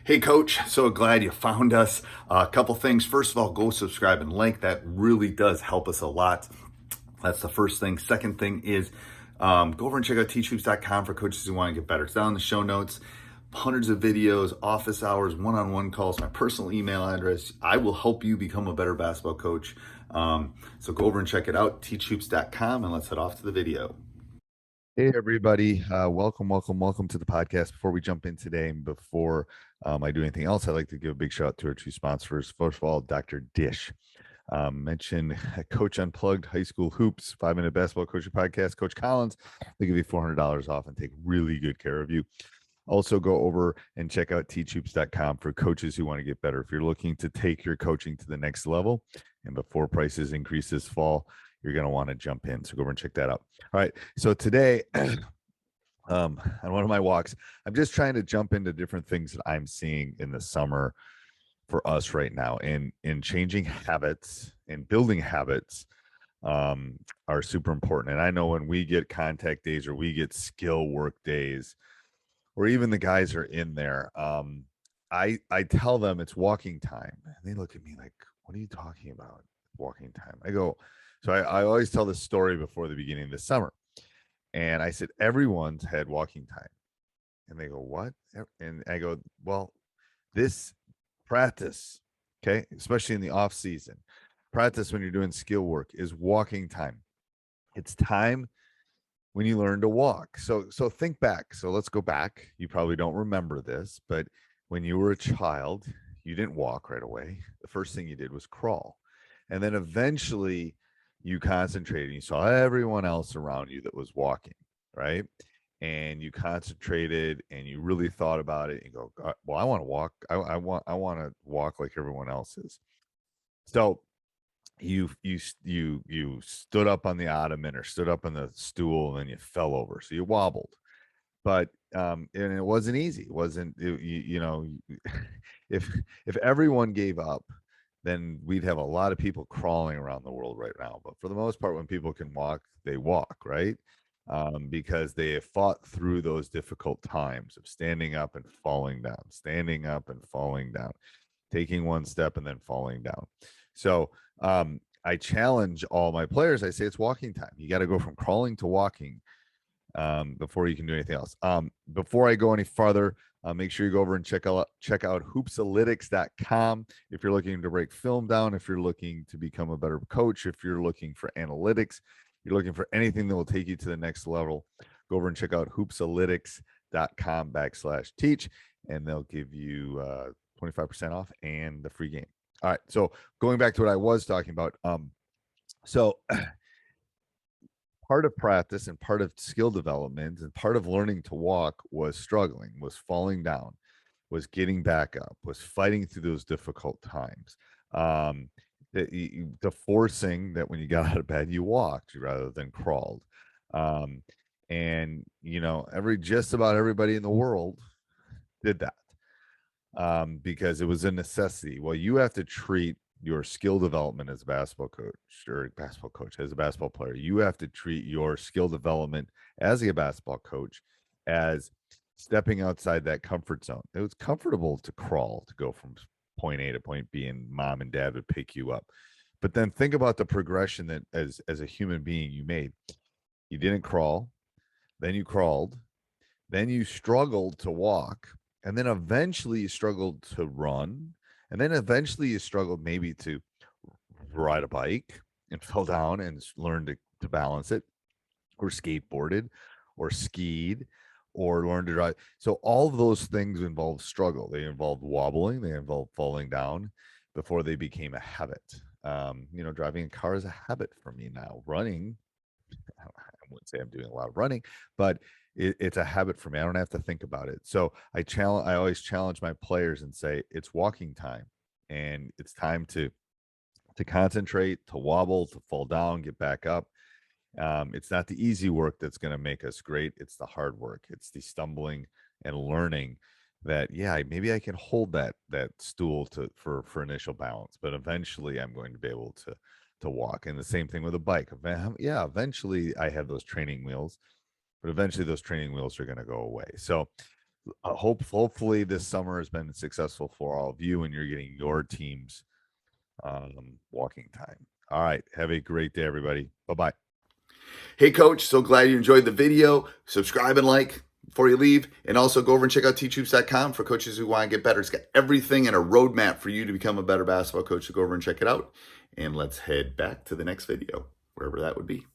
Hey, Coach, so glad you found us. A couple things. First of all, go subscribe and like. That really does help us a lot. That's the first thing. Second thing is go over and check out teachhoops.com for coaches who want to get better. It's down in the show notes. Hundreds of videos, office hours, one-on-one calls, my personal email address. I will help you become a better basketball coach. So go over and check it out, teachhoops.com, and let's head off to the video. Hey everybody, welcome to the podcast. Before we jump in today and before I do anything else, I'd like to give a big shout out to our two sponsors. First of all, Dr. Dish. Mention Coach Unplugged, High School Hoops, 5-minute basketball coaching podcast. Coach Collins, they give you $400 off and take really good care of you. Also, go over and check out teachhoops.com for coaches who want to get better. If you're looking to take your coaching to the next level, and before prices increase this fall, you're going to want to jump in. So go over and check that out. All right. So today, on one of my walks, I'm just trying to jump into different things that I'm seeing in the summer for us right now. And in changing habits and building habits are super important. And I know when we get contact days or we get skill work days, or even the guys are in there, I tell them it's walking time. And they look at me like, what are you talking about? Walking time. I go, so I always tell this story before the beginning of the summer. And I said, everyone's had walking time. And they go, what? And I go, well, this practice, okay, especially in the off season, practice when you're doing skill work is walking time. It's time when you learn to walk. So think back. So let's go back. You probably don't remember this, but when you were a child, you didn't walk right away. The first thing you did was crawl. And then eventually you concentrated and you saw everyone else around you that was walking, right? And you concentrated and you really thought about it and go, well, I want to walk. I want to walk like everyone else is. So you stood up on the ottoman or stood up on the stool and then you fell over, so you wobbled. But and it wasn't easy. It wasn't you know if everyone gave up, then we'd have a lot of people crawling around the world right now. But for the most part, when people can walk, they walk, right? Because they have fought through those difficult times of standing up and falling down, standing up and falling down, taking one step and then falling down. So I challenge all my players. I say it's walking time. You got to go from crawling to walking before you can do anything else. Before I go any farther, make sure you go over and check out hoopsalytics.com if you're looking to break film down, if you're looking to become a better coach, if you're looking for analytics, you're looking for anything that will take you to the next level. Go over and check out hoopsalytics.com/teach, and they'll give you 25% off and the free game. All right. So going back to what I was talking about, so part of practice and part of skill development and part of learning to walk was struggling, was falling down, was getting back up, was fighting through those difficult times. The forcing that when you got out of bed, you walked rather than crawled. And just about everybody in the world did that because it was a necessity. Well, you have to treat your skill development as a basketball coach as a basketball player. You have to treat your skill development as a basketball coach as stepping outside that comfort zone. It was comfortable to crawl to go from point A to point B, and mom and dad would pick you up. But then think about the progression that as a human being you made. You didn't crawl, then you crawled, then you struggled to walk, and then eventually you struggled to run, and then eventually you struggled maybe to ride a bike and fell down and learned to balance it, or skateboarded, or skied, or learned to drive. So all of those things involve struggle. They involved wobbling, they involved falling down before they became a habit. Driving a car is a habit for me now. Running, I wouldn't say I'm doing a lot of running, but it's a habit for me. I don't have to think about it. So I always challenge my players and say it's walking time, and it's time to concentrate, to wobble, to fall down, get back up. It's not the easy work that's going to make us great. It's the hard work. It's the stumbling and learning that, yeah, maybe I can hold that stool for initial balance, but eventually I'm going to be able to walk. And the same thing with a bike. Yeah, eventually I have those training wheels, but eventually those training wheels are going to go away. So hopefully this summer has been successful for all of you and you're getting your team's walking time. All right. Have a great day, everybody. Bye-bye. Hey, Coach, so glad you enjoyed the video. Subscribe and like before you leave. And also go over and check out tryouts.com for coaches who want to get better. It's got everything and a roadmap for you to become a better basketball coach. So go over and check it out. And let's head back to the next video, wherever that would be.